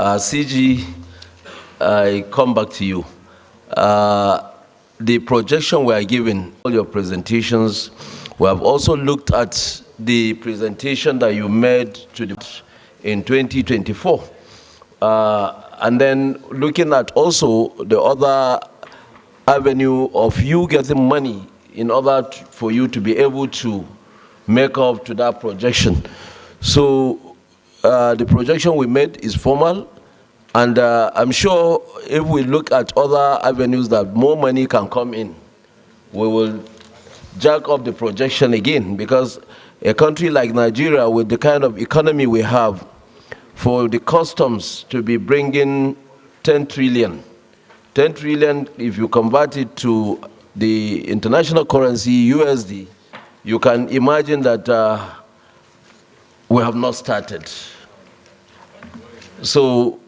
CG, I come back to you. The projection we are given, all your presentations, we have also looked at the presentation that you made to the in 2024. And then looking at also the other avenue of you getting money in order for you to be able to make up to that projection. So the projection we made is formal, and I'm sure if we look at other avenues that more money can come in, we will jack up the projection again, because a country like Nigeria, with the kind of economy we have, for the customs to be bringing 10 trillion, 10 trillion, if you convert it to the international currency, USD, you can imagine that we have not started. So,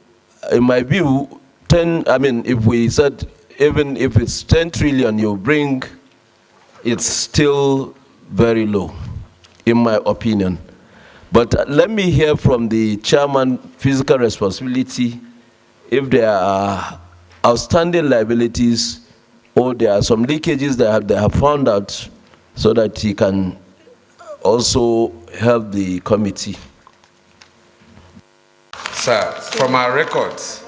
in my view, if we said, even if it's 10 trillion you bring, it's still very low, in my opinion. But let me hear from the chairman, fiscal responsibility, if there are outstanding liabilities or there are some leakages that they have found out, so that he can also help the committee. Sir, from our records,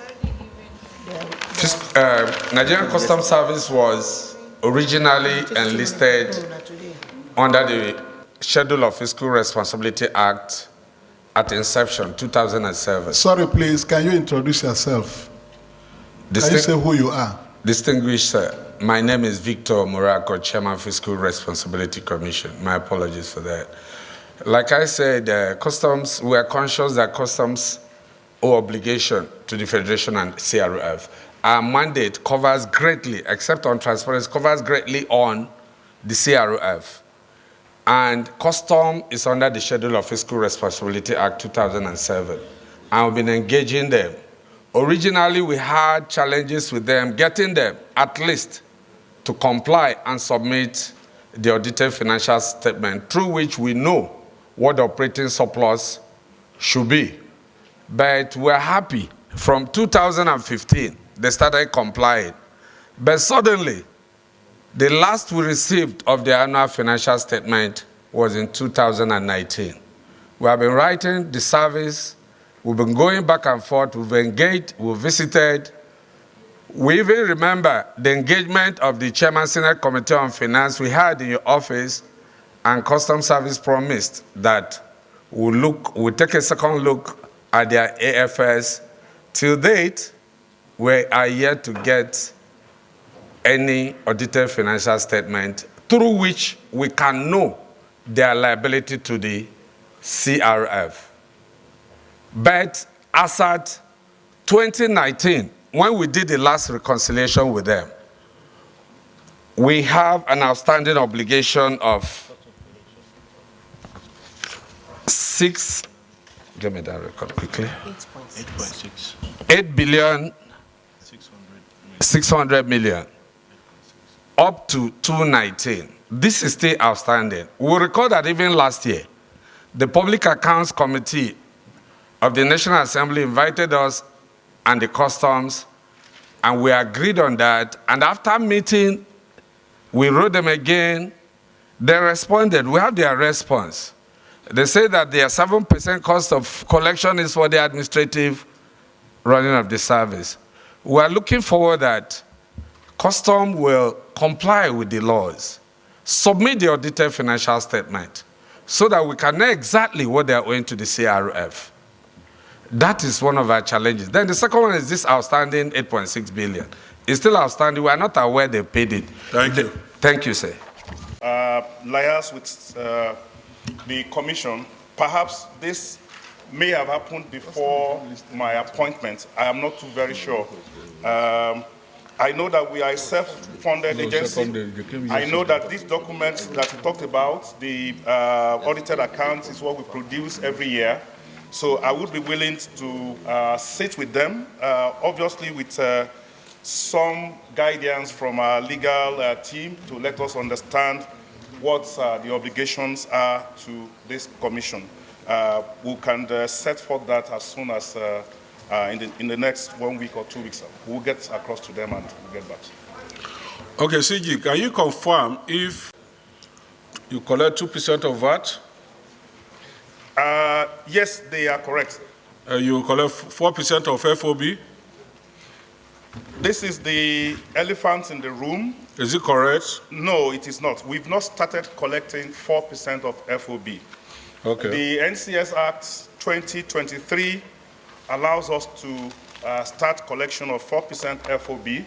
Nigerian Customs Service was originally enlisted under the Schedule of Fiscal Responsibility Act at inception, 2007. Sorry, please, can you introduce yourself? Can you say who you are? Distinguished sir, my name is Victor Morako, Chairman Fiscal Responsibility Commission. My apologies for that. Like I said, customs, we are conscious that customs owe obligation to the Federation and CRF. Our mandate covers greatly, except on transparency, covers greatly on the CRF. And custom is under the Schedule of Fiscal Responsibility Act 2007. And we've been engaging them. Originally, we had challenges with them, getting them at least to comply and submit the audited financial statement, through which we know what the operating surplus should be. But we're happy. From 2015, they started complying. But suddenly, the last we received of the annual financial statement was in 2019. We have been writing the service. We've been going back and forth. We've engaged. We've visited. We even remember the engagement of the Chairman Senate Committee on Finance we had in your office, and Customs Service promised that we'll take a second look at their AFS. Till date, we are yet to get any audited financial statement through which we can know their liability to the CRF. But as at 2019, when we did the last reconciliation with them, we have an outstanding obligation of give me that record quickly. 8.6. 8 billion 600 million up to 2019. This is still outstanding. We recall that even last year, the Public Accounts Committee of the National Assembly invited us and the customs, and we agreed on that. And after meeting, we wrote them again. They responded. We have their response. They say that their 7% cost of collection is for the administrative running of the service. We are looking forward that custom will comply with the laws, submit the audited financial statement, so that we can know exactly what they are owing to the CRF. That is one of our challenges. Then the second one is this outstanding 8.6 billion. It's still outstanding. We are not aware they paid it. Thank you. Thank you, sir. Liars with the commission, perhaps this may have happened before my appointment. I am not too very sure. I know that we are a self-funded agency. I know that these documents that you talked about, the audited accounts, is what we produce every year. So I would be willing to sit with them, obviously with some guidance from our legal team to let us understand what the obligations are to this commission. We can set forth that as soon as in the next 1 week or 2 weeks. We'll get across to them and we'll get back. Okay, CG, can you confirm if you collect 2% of VAT? Yes, they are correct. You collect 4% of FOB? This is the elephant in the room. Is it correct? No, it is not. We've not started collecting 4% of FOB. Okay. The NCS Act 2023 allows us to start collection of 4% FOB,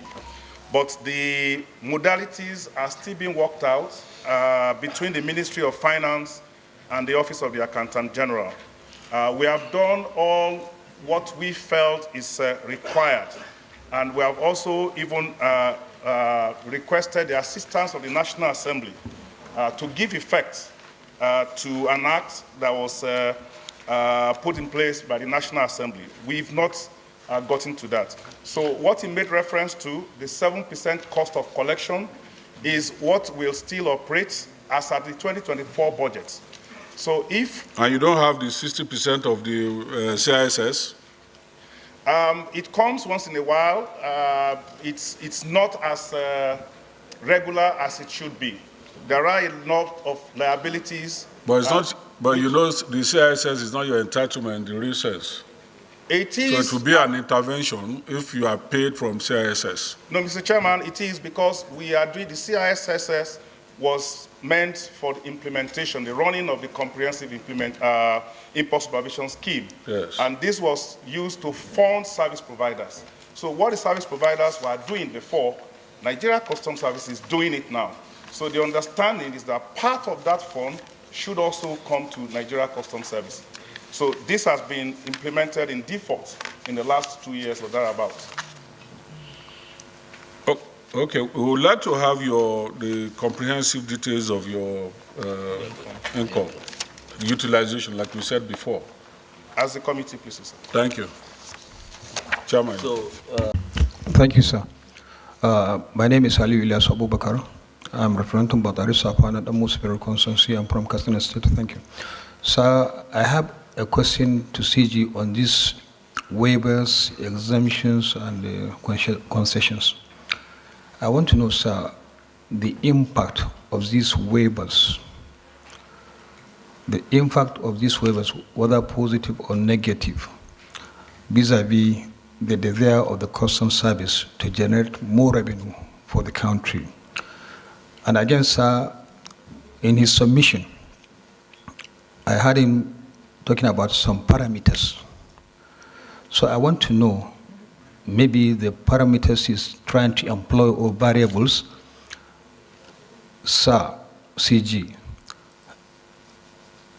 but the modalities are still being worked out between the Ministry of Finance and the Office of the Accountant General. We have done all what we felt is required, and we have also even requested the assistance of the National Assembly to give effect to an act that was put in place by the National Assembly. We've not gotten to that. So what he made reference to, the 7% cost of collection, is what will still operate as at the 2024 budget. So if... And you don't have the 60% of the CISS? It comes once in a while. It's not as regular as it should be. There are a lot of liabilities. But it's not. But you know, the CISS is not your entitlement in the real sense. It is. So it will be an intervention if you are paid from CISS. No, Mr. Chairman, it is because we are doing the CISS was meant for the implementation, the running of the comprehensive import supervision scheme. Yes. And this was used to fund service providers. So what the service providers were doing before, Nigeria Customs Service is doing it now. So the understanding is that part of that fund should also come to Nigeria Customs Service. So this has been implemented in default in the last 2 years or thereabouts. Okay, we would like to have the comprehensive details of your income, utilization, like we said before. As the committee pleases. Thank you. Chairman. Thank you, sir. My name is Ali Ilyas Abubakar. I'm representing Batarisa Pana, the most superior constituency. I'm from Katsina State. Thank you. Sir, I have a question to CG on these waivers, exemptions, and concessions. I want to know, sir, the impact of these waivers, whether positive or negative, vis-a-vis the desire of the Customs Service to generate more revenue for the country. And again, sir, in his submission, I heard him talking about some parameters. So I want to know, maybe the parameters he's trying to employ or variables. Sir, CG,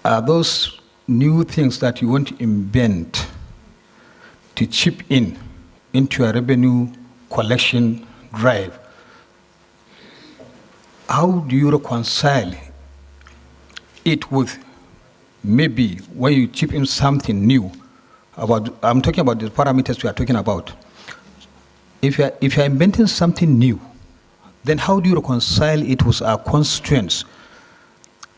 are those new things that you want to invent to chip into a revenue collection drive? How do you reconcile it with maybe when you chip in something new about, I'm talking about the parameters we are talking about. If you're inventing something new, then how do you reconcile it with our constraints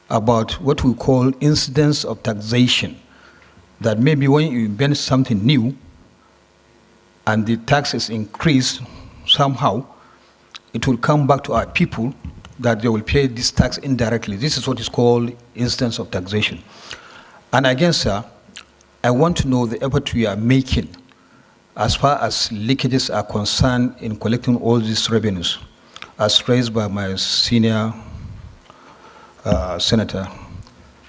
about what we call incidence of taxation? That maybe when you invent something new and the tax is increased somehow, it will come back to our people that they will pay this tax indirectly. This is what is called instance of taxation. And again, sir, I want to know the effort we are making as far as leakages are concerned in collecting all these revenues, as raised by my senior senator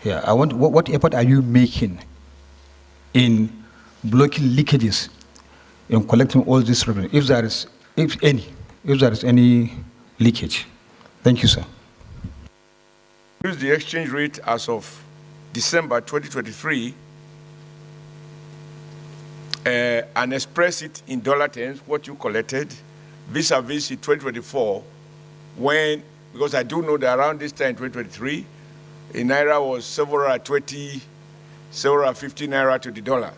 here. I want, what effort are you making in blocking leakages in collecting all this revenue, if there is any leakage? Thank you, sir. Use the exchange rate as of December 2023 and express it in dollar terms, what you collected, vis-a-vis 2024, when, because I do know that around this time, 2023, a naira was several 20, several 50 naira to the dollar.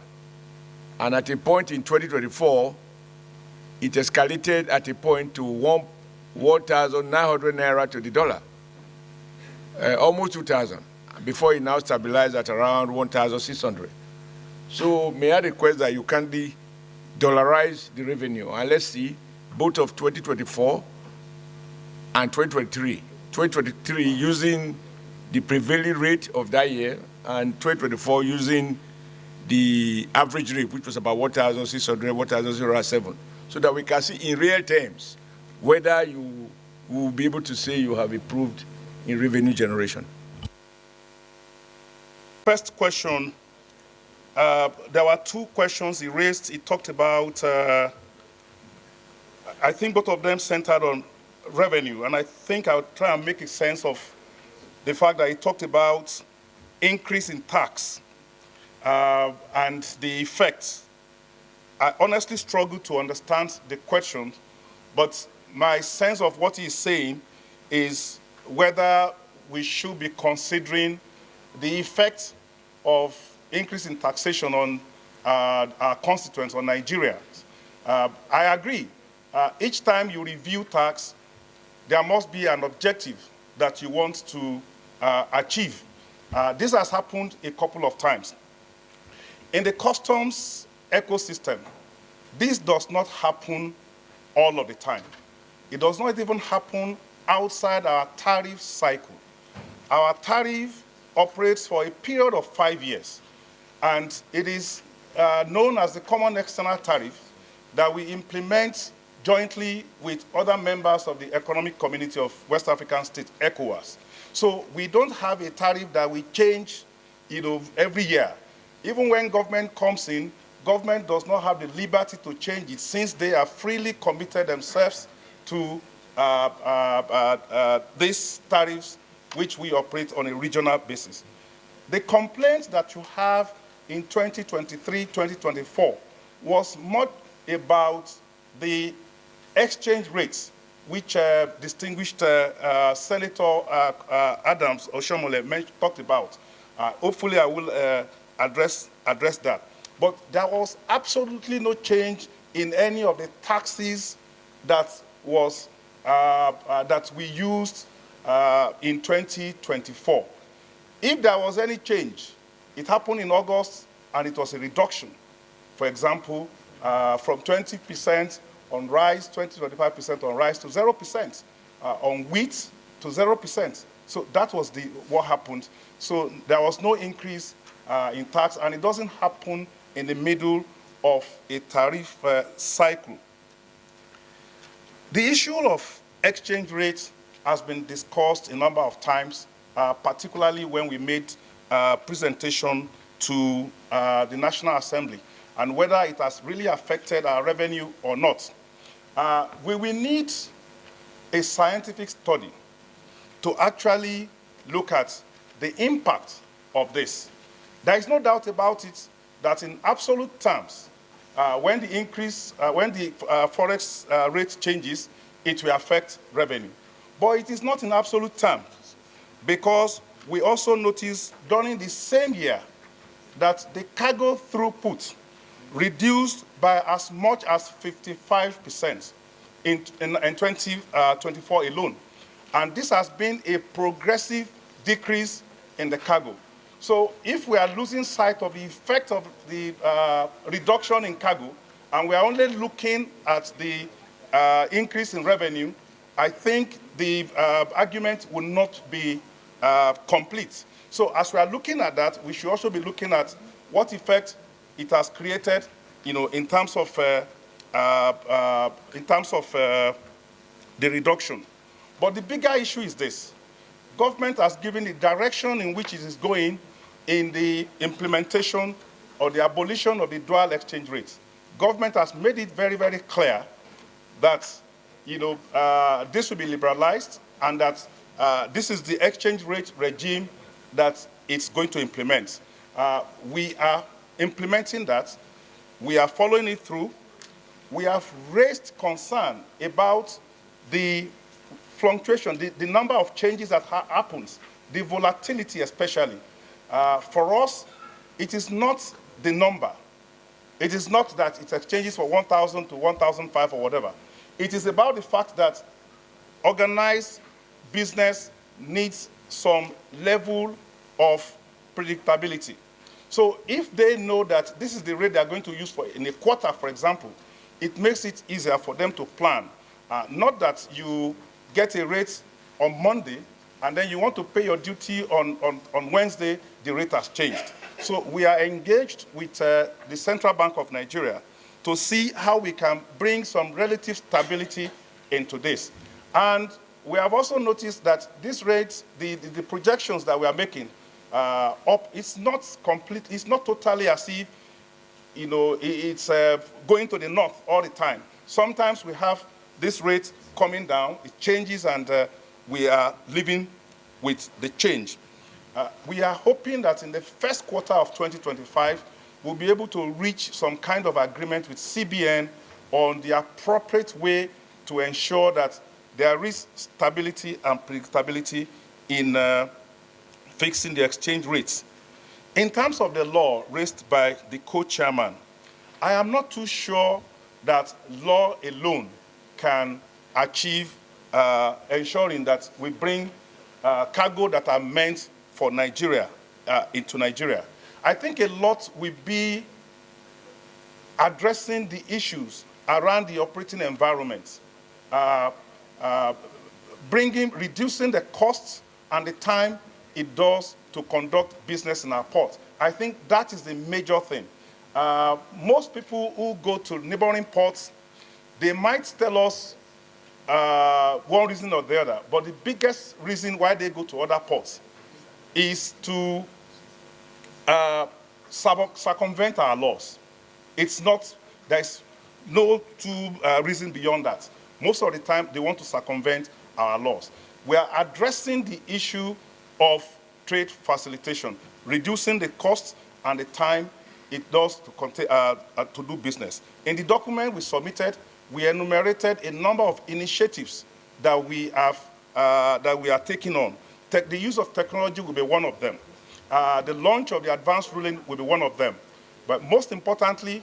And at a point in 2024, it escalated at a point to 1,900 naira to the dollar, almost 2,000, before it now stabilized at around 1,600. So may I request that you kindly dollarize the revenue. And let's see, both of 2024 and 2023. 2023 using the prevailing rate of that year, and 2024 using the average rate, which was about 1,600, 1,007, so that we can see in real terms whether you will be able to say you have improved in revenue generation. First question, there were two questions he raised. He talked about, I think both of them centered on revenue, and I think I'll try and make a sense of the fact that he talked about increase in tax and the effects. I honestly struggle to understand the question, but my sense of what he's saying is whether we should be considering the effect of increase in taxation on our constituents, on Nigerians. I agree. Each time you review tax, there must be an objective that you want to achieve. This has happened a couple of times. In the customs ecosystem, this does not happen all of the time. It does not even happen outside our tariff cycle. Our tariff operates for a period of 5 years, and it is known as the Common External Tariff that we implement jointly with other members of the Economic Community of West African States, ECOWAS. So we don't have a tariff that we change, every year. Even when government comes in, government does not have the liberty to change it since they have freely committed themselves to these tariffs which we operate on a regional basis. The complaint that you have in 2023, 2024 was more about the exchange rates, which distinguished Senator Adams Oshomole talked about. Hopefully I will address that. But there was absolutely no change in any of the taxes that was that we used in 2024. If there was any change, it happened in August, and it was a reduction. For example, from 20% on rice, 20-25% on rice to 0%, on wheat to 0%. So that was what happened. So there was no increase in tax, and it doesn't happen in the middle of a tariff cycle. The issue of exchange rates has been discussed a number of times, particularly when we made a presentation to the National Assembly, and whether it has really affected our revenue or not. We will need a scientific study to actually look at the impact of this. There is no doubt about it that in absolute terms, when the forex rate changes, it will affect revenue. But it is not in absolute terms, because we also noticed during the same year that the cargo throughput reduced by as much as 55% in 2024 alone. And this has been a progressive decrease in the cargo. So if we are losing sight of the effect of the reduction in cargo, and we are only looking at the increase in revenue, I think the argument will not be complete. So as we are looking at that, we should also be looking at what effect it has created, in terms of the reduction. But the bigger issue is this: government has given the direction in which it is going in the implementation or the abolition of the dual exchange rate. Government has made it very, very clear that this will be liberalized, and that this is the exchange rate regime that it's going to implement. We are implementing that. We are following it through. We have raised concern about the fluctuation, the number of changes that happens, the volatility especially. For us, it is not the number. It is not that it exchanges from 1,000 to 1,005 or whatever. It is about the fact that organized business needs some level of predictability. So if they know that this is the rate they're going to use for in a quarter, for example, it makes it easier for them to plan. Not that you get a rate on Monday and then you want to pay your duty on Wednesday, the rate has changed. So we are engaged with the Central Bank of Nigeria to see how we can bring some relative stability into this. And we have also noticed that this rate, the projections that we are making up, it's not complete, it's not totally as if, you know, it's going to the north all the time. Sometimes we have this rate coming down, it changes, and we are living with the change. We are hoping that in the first quarter of 2025, we'll be able to reach some kind of agreement with CBN on the appropriate way to ensure that there is stability and predictability in fixing the exchange rates. In terms of the law raised by the co-chairman, I am not too sure that law alone can achieve ensuring that we bring cargo that are meant for Nigeria into Nigeria. I think a lot will be addressing the issues around the operating environment, reducing the costs and the time it does to conduct business in our port. I think that is the major thing. Most people who go to neighboring ports, they might tell us one reason or the other, but the biggest reason why they go to other ports is to circumvent our laws. It's not, there's no reason beyond that. Most of the time, they want to circumvent our laws. We are addressing the issue of trade facilitation, reducing the cost and the time it does to do business. In the document we submitted, we enumerated a number of initiatives that we are taking on. The use of technology will be one of them. The launch of the advanced ruling will be one of them. But most importantly,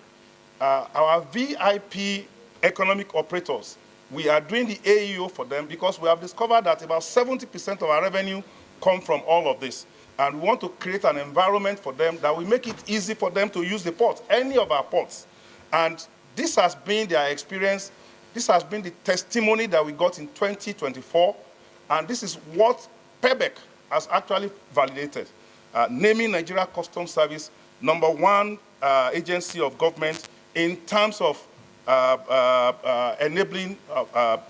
our VIP economic operators, we are doing the AEO for them because we have discovered that about 70% of our revenue come from all of this. And we want to create an environment for them that will make it easy for them to use the port, any of our ports. And this has been their experience. This has been the testimony that we got in 2024. And this is what PEBEC has actually validated, naming Nigeria Customs Service #1 agency of government in terms of enabling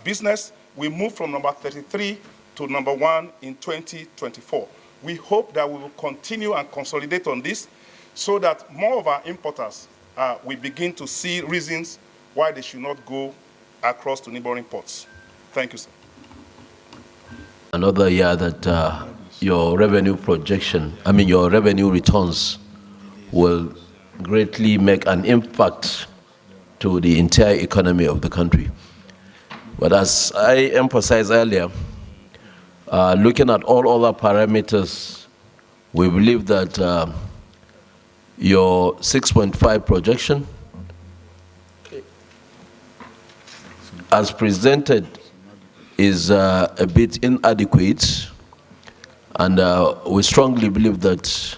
business. We moved from number 33 to #1 in 2024. We hope that we will continue and consolidate on this so that more of our importers will begin to see reasons why they should not go across to neighboring ports. Thank you, sir. Another year that your revenue projection, your revenue returns will greatly make an impact to the entire economy of the country. But as I emphasized earlier, looking at all other parameters, we believe that your 6.5 projection, as presented, is a bit inadequate, and we strongly believe that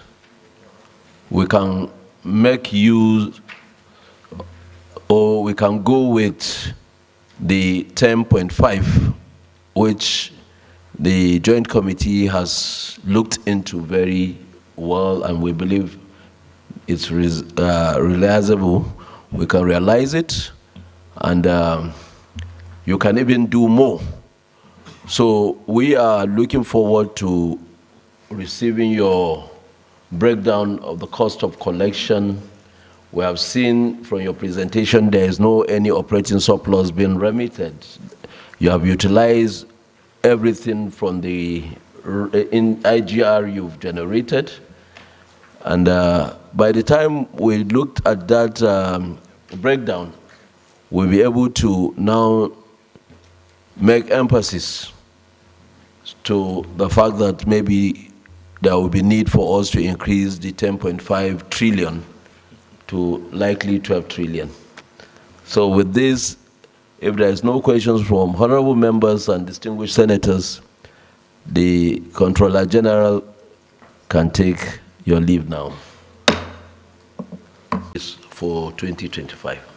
we can make use, or we can go with the 10.5, which the Joint Committee has looked into very well, and we believe it's realizable. We can realize it, and you can even do more. So we are looking forward to receiving your breakdown of the cost of collection. We have seen from your presentation there is no any operating surplus being remitted. You have utilized everything from the in IGR you've generated. And by the time we looked at that breakdown, we'll be able to now make emphasis to the fact that maybe there will be need for us to increase the 10.5 trillion to likely 12 trillion. So with this, if there is no questions from honorable members and distinguished senators, the Comptroller General can take your leave now. for 2025.